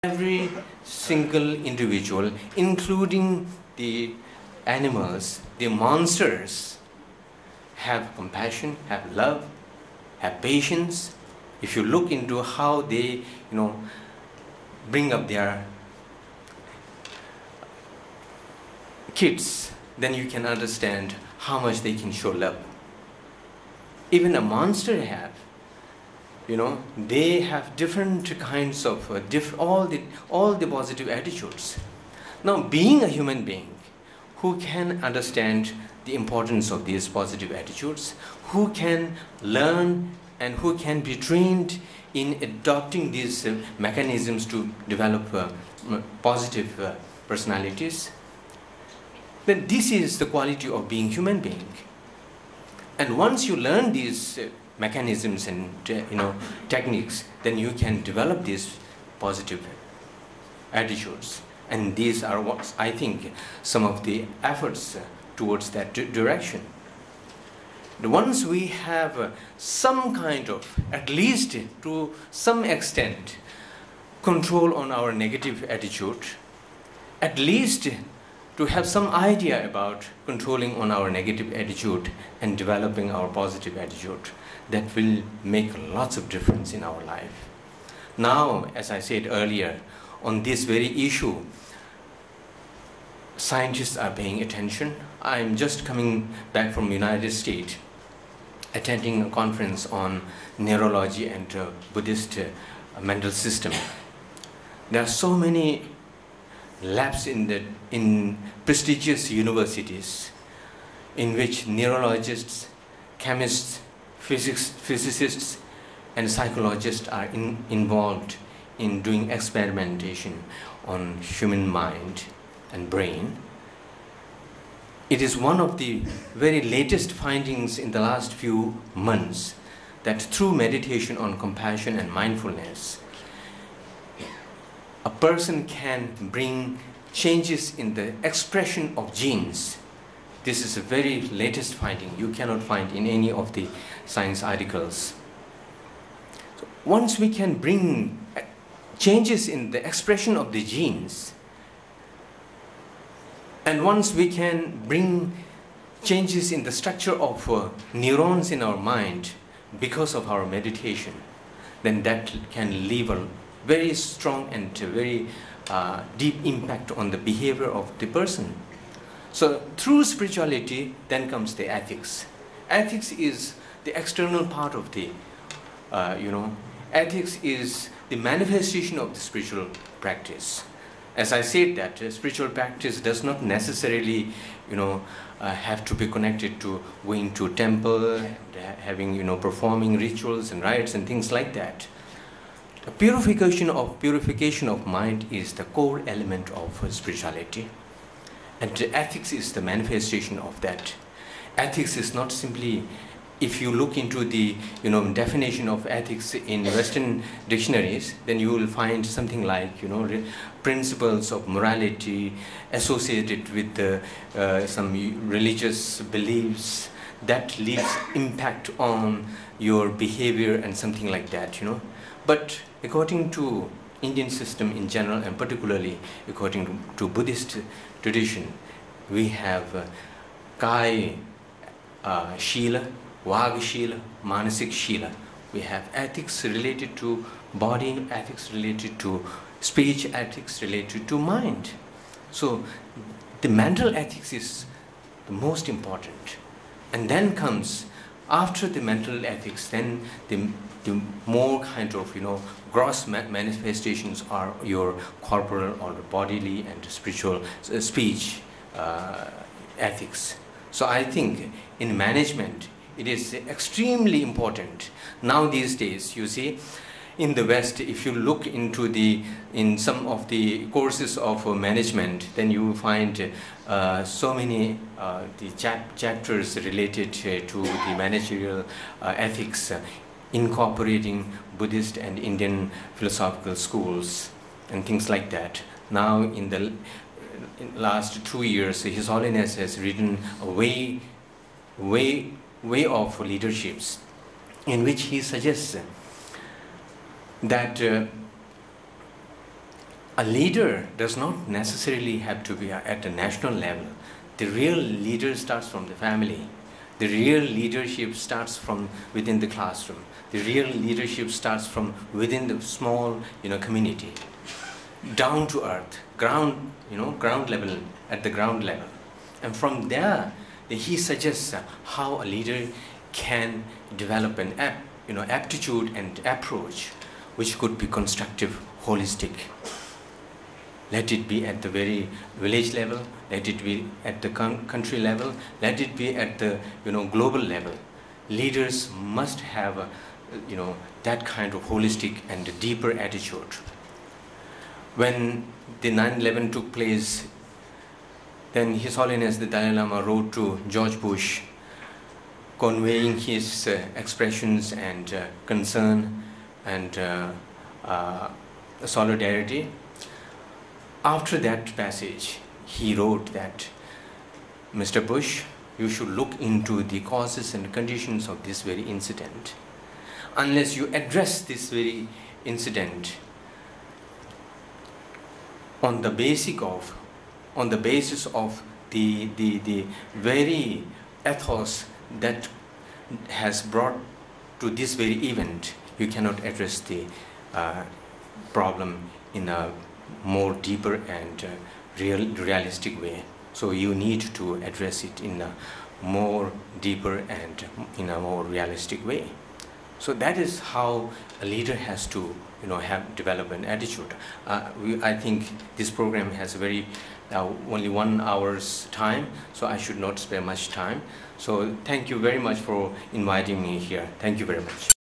Every single individual, including the animals, the monsters, have compassion, have love, have patience. If you look into how they, bring up their kids, then you can understand how much they can show love. Even a monster have, they have different kinds of all the positive attitudes. Now, being a human being who can understand the importance of these positive attitudes, who can learn and who can be trained in adopting these mechanisms to develop positive personalities, then this is the quality of being human being. And once you learn these mechanisms and techniques, then you can develop these positive attitudes. And these are what I think some of the efforts towards that direction. Once we have some kind of, at least to some extent, control on our negative attitude, at least to have some idea about controlling on our negative attitude and developing our positive attitude, that will make lots of difference in our life. Now, as I said earlier, on this very issue, scientists are paying attention. I'm just coming back from the United States, attending a conference on neurology and Buddhist mental system. There are so many labs in prestigious universities in which neurologists, chemists, physicists and psychologists are involved in doing experimentation on human mind and brain. It is one of the very latest findings in the last few months that through meditation on compassion and mindfulness, a person can bring changes in the expression of genes. This is a very latest finding. You cannot find in any of the science articles. So once we can bring changes in the expression of the genes, and once we can bring changes in the structure of neurons in our mind because of our meditation, then that can leave a very strong and very deep impact on the behavior of the person. So through spirituality, then comes the ethics. Ethics is the external part of the, ethics is the manifestation of the spiritual practice. As I said, that spiritual practice does not necessarily, have to be connected to going to temple and having, performing rituals and rites and things like that. The purification of mind is the core element of spirituality, and the ethics is the manifestation of that. Ethics is not simply, if you look into the definition of ethics in Western dictionaries, then you will find something like principles of morality associated with some religious beliefs that leaves impact on your behavior and something like that. But according to Indian system in general, and particularly according to Buddhist tradition, we have Kai Shila, Vag Shila, Manasik Shila. We have ethics related to body, ethics related to speech, ethics related to mind. So the mental ethics is the most important. And then comes, after the mental ethics, then the more kind of gross manifestations are your corporal or bodily and spiritual speech ethics. So I think in management it is extremely important. Now these days, you see, in the West, if you look into in some of the courses of management, then you will find so many the chapters related to the managerial ethics, incorporating Buddhist and Indian philosophical schools and things like that. Now in the last 2 years, His Holiness has written a way of leaderships in which he suggests that a leader does not necessarily have to be at a national level. The real leader starts from the family. The real leadership starts from within the classroom. The real leadership starts from within the small, community, down to earth, ground, ground level, at the ground level. And from there, he suggests how a leader can develop an aptitude and approach which could be constructive, holistic. Let it be at the very village level, let it be at the country level, let it be at the global level. Leaders must have that kind of holistic and deeper attitude. When the 9/11 took place, then His Holiness the Dalai Lama wrote to George Bush, conveying his expressions and concern and solidarity. After that passage, he wrote that, Mr. Bush, you should look into the causes and conditions of this very incident. Unless you address this very incident on the basis of the very ethos that has brought to this very event, you cannot address the problem in a more deeper and realistic way. So you need to address it in a more deeper and in a more realistic way. So that is how a leader has to develop an attitude. I think this program has very only 1 hour's time, so I should not spare much time. So thank you very much for inviting me here. Thank you very much.